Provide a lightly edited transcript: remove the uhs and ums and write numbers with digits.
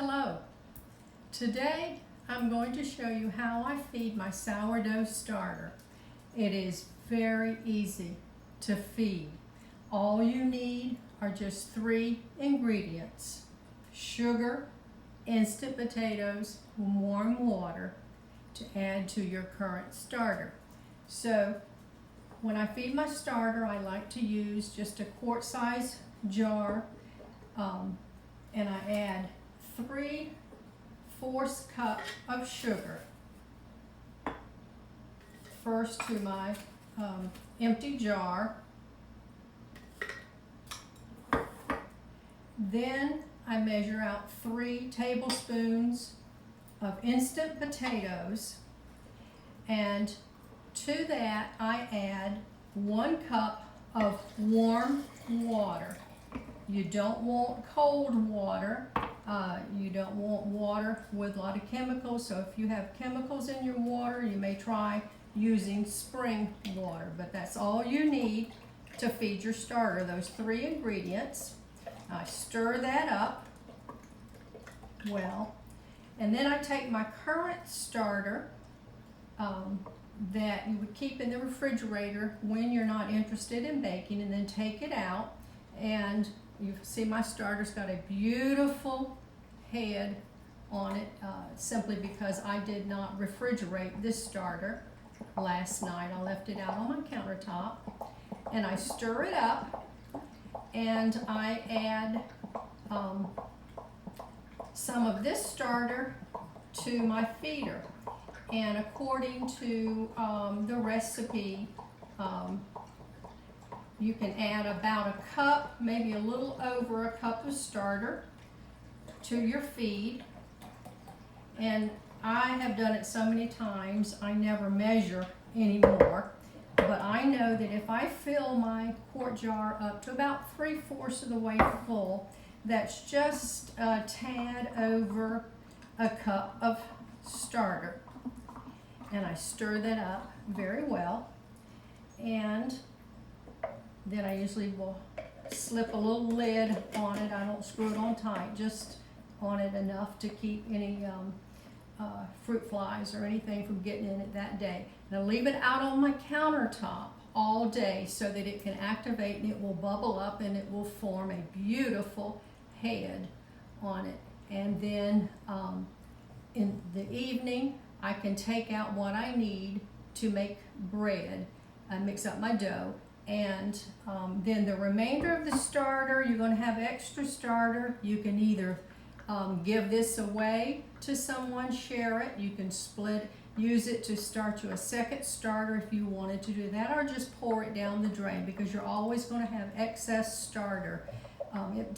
Hello. Today I'm going to show you how I feed my sourdough starter. It is very easy to feed. All you need are just 3 ingredients: sugar, instant potatoes, warm water to add to your current starter. So when I feed my starter, I like to use just a quart-size jar, and I add 3/4 cup of sugar first to my empty jar. Then I measure out 3 tablespoons of instant potatoes, and to that I add 1 cup of warm water. You don't want cold water. You don't want water with a lot of chemicals, so if you have chemicals in your water, you may try using spring water, but that's all you need to feed your starter, those 3 ingredients. I stir that up well, and then I take my current starter that you would keep in the refrigerator when you're not interested in baking, and then take it out, and you see my starter's got a beautiful head on it, simply because I did not refrigerate this starter last night. I left it out on my countertop, and I stir it up, and I add some of this starter to my feeder. And according to the recipe, you can add about a cup, maybe a little over a cup of starter to your feed. And I have done it so many times, I never measure anymore. But I know that if I fill my quart jar up to about 3/4 of the way full, that's just a tad over a cup of starter. And I stir that up very well. And then I usually will slip a little lid on it. I don't screw it on tight, just on it enough to keep any fruit flies or anything from getting in it that day. And I leave it out on my countertop all day so that it can activate, and it will bubble up, and it will form a beautiful head on it. And then in the evening, I can take out what I need to make bread. I mix up my dough, and then the remainder of the starter, you're going to have extra starter. You can either give this away to someone, share it. You can use it to start you a second starter if you wanted to do that, or just pour it down the drain, because you're always going to have excess starter. It